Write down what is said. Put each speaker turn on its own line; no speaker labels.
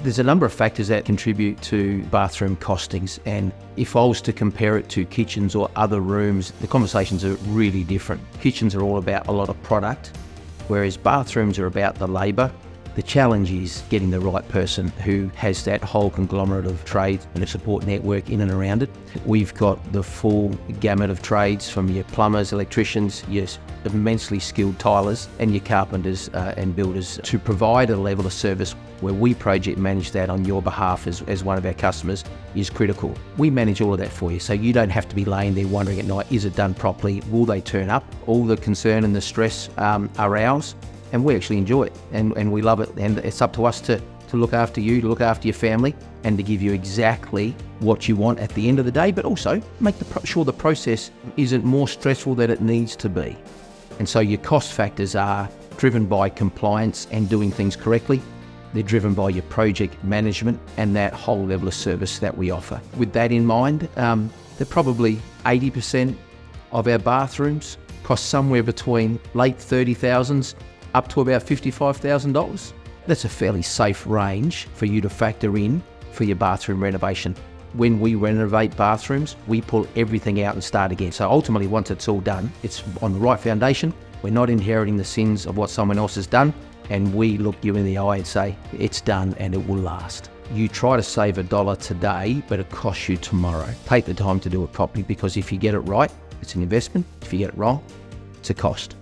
There's a number of factors that contribute to bathroom costings, and if I was to compare it to kitchens or other rooms, the conversations are really different. Kitchens are all about a lot of product, whereas bathrooms are about the labour. The challenge is getting the right person who has that whole conglomerate of trades and a support network in and around it. We've got the full gamut of trades, from your plumbers, electricians, your immensely skilled tilers, and your carpenters and builders, to provide a level of service where we project manage that on your behalf as one of our customers is critical. We manage all of that for you, so you don't have to be laying there wondering at night, is it done properly? Will they turn up? All the concern and the stress are ours. And we actually enjoy it, and we love it, and it's up to us to look after you, to look after your family, and to give you exactly what you want at the end of the day, but also make sure the process isn't more stressful than it needs to be. And so your cost factors are driven by compliance and doing things correctly. They're driven by your project management and that whole level of service that we offer. With that in mind, they're probably 80% of our bathrooms cost somewhere between late 30,000s up to about $55,000. That's a fairly safe range for you to factor in for your bathroom renovation. When we renovate bathrooms, we pull everything out and start again. So ultimately, once it's all done, it's on the right foundation. We're not inheriting the sins of what someone else has done, and we look you in the eye and say, it's done and it will last. You try to save $1 today, but it costs you tomorrow. Take the time to do it properly, because if you get it right, it's an investment. If you get it wrong, it's a cost.